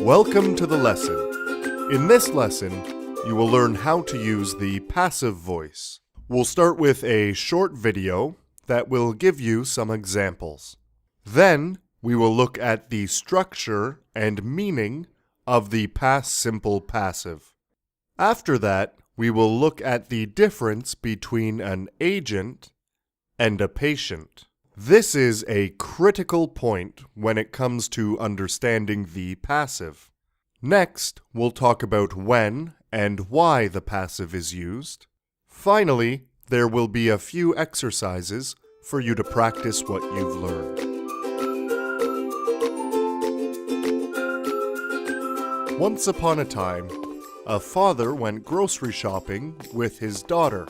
Welcome to the lesson. In this lesson, you will learn how to use the passive voice. We'll start with a short video that will give you some examples. Then, we will look at the structure and meaning of the past simple passive. After that, we will look at the difference between an agent and a patient. This is a critical point when it comes to understanding the passive. Next, we'll talk about when and why the passive is used. Finally, there will be a few exercises for you to practice what you've learned. Once upon a time, a father went grocery shopping with his daughter.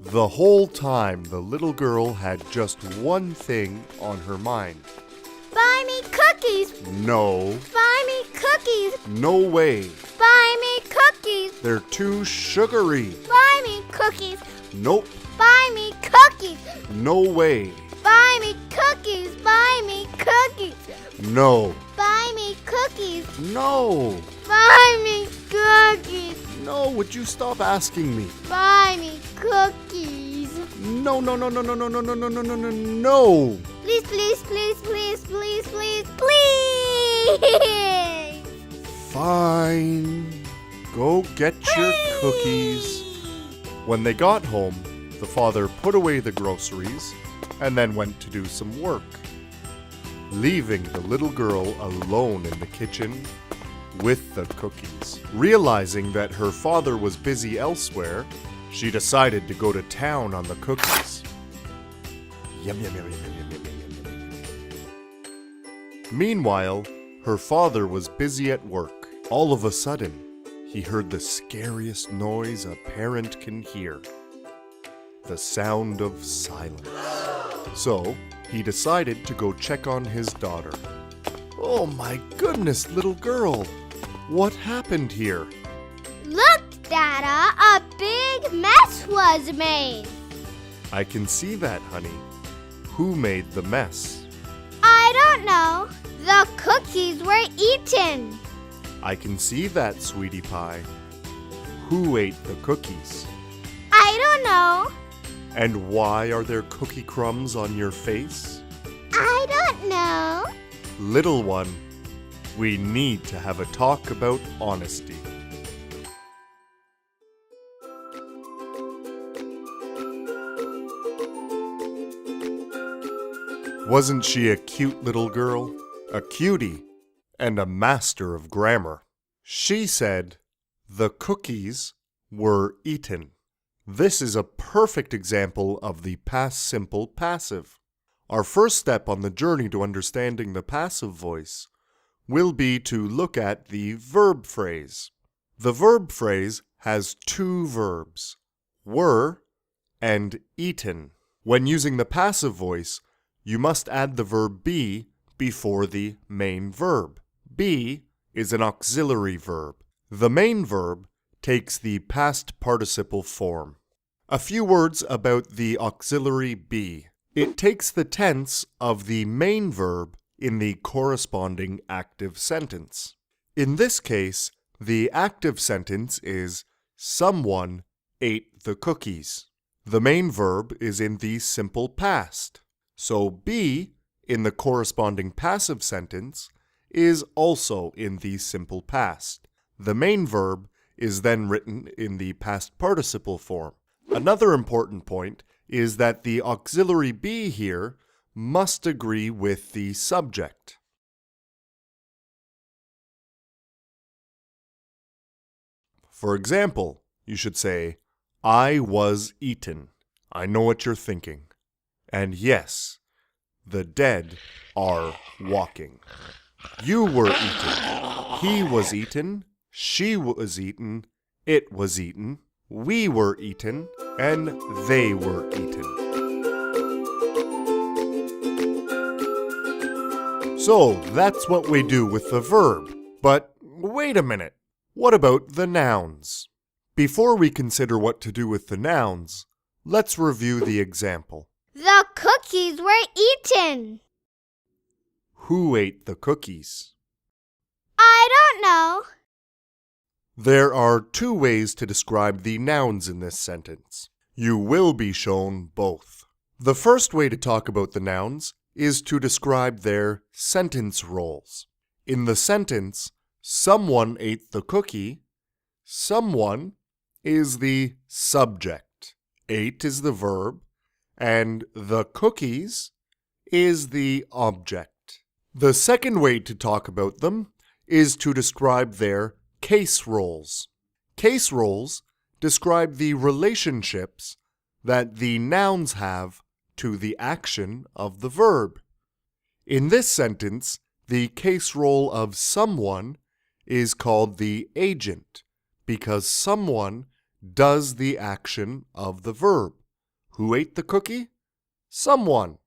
The whole time, the little girl had just one thing on her mind. Buy me cookies! No. Buy me cookies! No way. Buy me cookies! They're too sugary. Buy me cookies! Nope. Buy me cookies! No way. Buy me cookies! Buy me cookies! No. Buy me cookies! No. Buy me cookies! No, would you stop asking me? Buy me cookies! No, no, no, no, no, no, no, no, no, no, no, no, no. Please, please, please, please, please, please, please! Fine. Go get your cookies. When they got home, the father put away the groceries and then went to do some work, leaving the little girl alone in the kitchen with the cookies. Realizing that her father was busy elsewhere, she decided to go to town on the cookies. Yum, yum, yum, yum, yum, yum, yum, yum, yum. Meanwhile, her father was busy at work. All of a sudden, he heard the scariest noise a parent can hear. The sound of silence. So, he decided to go check on his daughter. Oh my goodness, little girl! What happened here? Look, Dada, a big mess was made. I can see that, honey. Who made the mess? I don't know. The cookies were eaten. I can see that, sweetie pie. Who ate the cookies? I don't know. And why are there cookie crumbs on your face? I don't know. Little one, we need to have a talk about honesty. Wasn't she a cute little girl? A cutie and a master of grammar. She said, the cookies were eaten. This is a perfect example of the past simple passive. Our first step on the journey to understanding the passive voice will be to look at the verb phrase. The verb phrase has two verbs, were and eaten. When using the passive voice, you must add the verb be before the main verb. Be is an auxiliary verb. The main verb takes the past participle form. A few words about the auxiliary be. It takes the tense of the main verb in the corresponding active sentence. In this case, the active sentence is someone ate the cookies. The main verb is in the simple past. So be in the corresponding passive sentence is also in the simple past. The main verb is then written in the past participle form. Another important point is that the auxiliary be here must agree with the subject. For example, you should say, I was eaten. I know what you're thinking. And yes, the dead are walking. You were eaten. He was eaten. She was eaten. It was eaten. We were eaten. And they were eaten. So, that's what we do with the verb. But wait a minute. What about the nouns? Before we consider what to do with the nouns, let's review the example. The cookies were eaten. Who ate the cookies? I don't know. There are two ways to describe the nouns in this sentence. You will be shown both. The first way to talk about the nouns is to describe their sentence roles. In the sentence, someone ate the cookie, someone is the subject, ate is the verb, and the cookies is the object. The second way to talk about them is to describe their case roles. Case roles describe the relationships that the nouns have to the action of the verb. In this sentence, the case role of someone is called the agent because someone does the action of the verb. Who ate the cookie? Someone.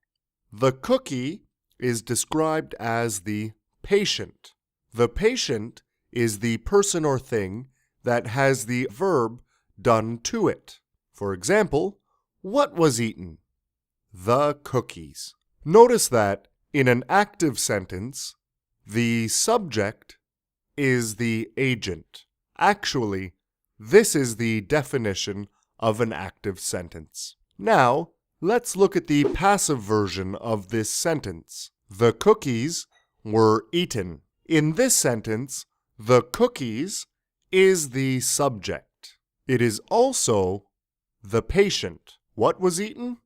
The cookie is described as the patient. The patient is the person or thing that has the verb done to it. For example, what was eaten? The cookies. Notice that in an active sentence, the subject is the agent. Actually, this is the definition of an active sentence. Now, let's look at the passive version of this sentence. The cookies were eaten. In this sentence, the cookies is the subject. It is also the patient. What was eaten?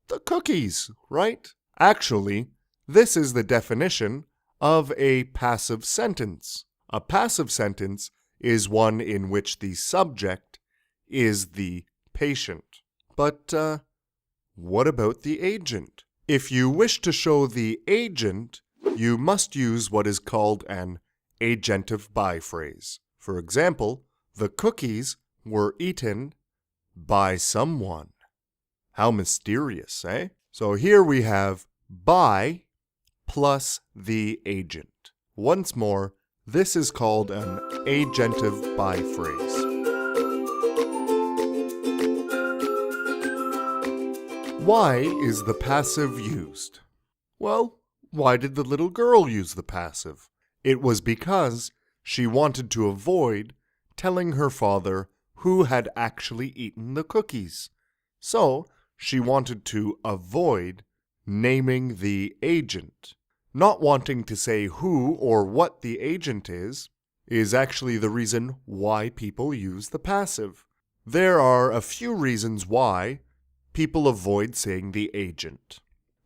The cookies, right? Actually, this is the definition of a passive sentence. A passive sentence is one in which the subject is the patient. But what about the agent? If you wish to show the agent, you must use what is called an agentive by phrase. For example, the cookies were eaten by someone. How mysterious, eh? So here we have by plus the agent. Once more, this is called an agentive by phrase. Why is the passive used? Well, why did the little girl use the passive? It was because she wanted to avoid telling her father who had actually eaten the cookies. So, she wanted to avoid naming the agent. Not wanting to say who or what the agent is actually the reason why people use the passive. There are a few reasons why people avoid saying the agent.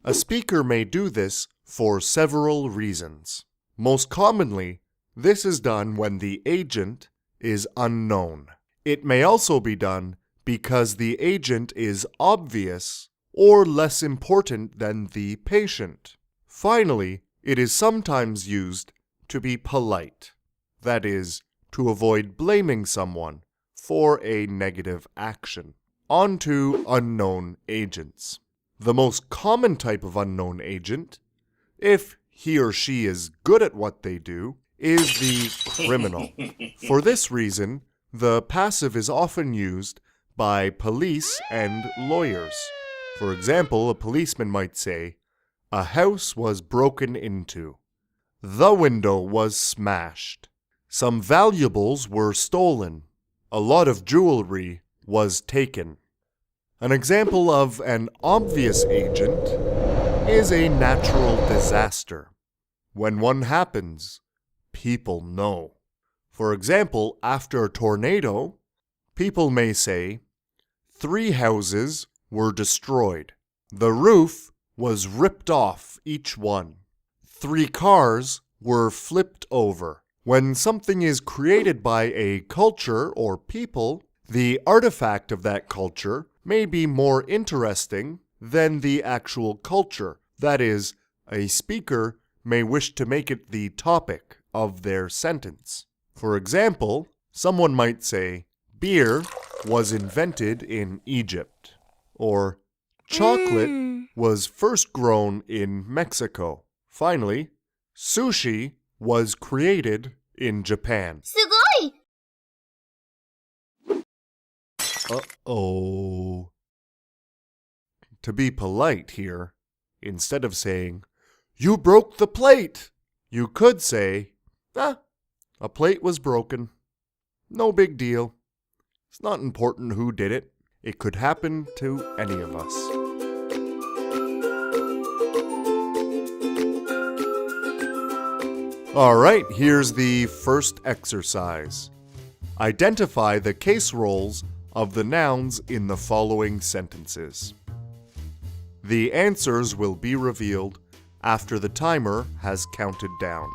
A speaker may do this for several reasons. Most commonly, this is done when the agent is unknown. It may also be done because the agent is obvious or less important than the patient. Finally, it is sometimes used to be polite. That is, to avoid blaming someone for a negative action. On to unknown agents. The most common type of unknown agent, if he or she is good at what they do, is the criminal. For this reason, the passive is often used by police and lawyers. For example, a policeman might say, "A house was broken into. The window was smashed. Some valuables were stolen. A lot of jewelry was taken." An example of an obvious agent is a natural disaster. When one happens, people know. For example, after a tornado, people may say, 3 houses were destroyed. The roof was ripped off each one. 3 cars were flipped over. When something is created by a culture or people, the artifact of that culture may be more interesting than the actual culture. That is, a speaker may wish to make it the topic of their sentence. For example, someone might say, "Beer was invented in Egypt," or "Chocolate was first grown in Mexico." Finally, "Sushi was created in Japan." すごい! Uh-oh. To be polite here, instead of saying, "You broke the plate," you could say, A plate was broken. No big deal. It's not important who did it. It could happen to any of us. All right, here's the first exercise. Identify the case roles of the nouns in the following sentences. The answers will be revealed after the timer has counted down.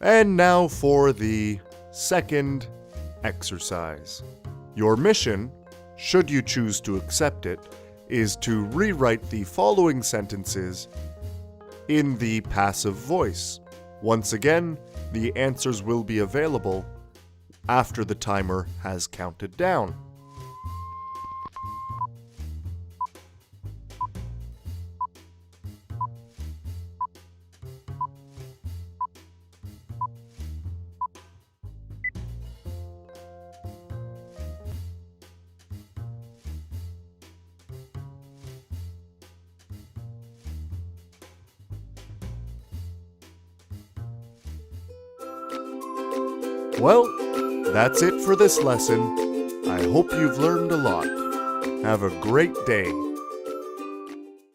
And now for the second exercise. Your mission, should you choose to accept it, is to rewrite the following sentences in the passive voice. Once again, the answers will be available after the timer has counted down. Well, that's it for this lesson. I hope you've learned a lot. Have a great day.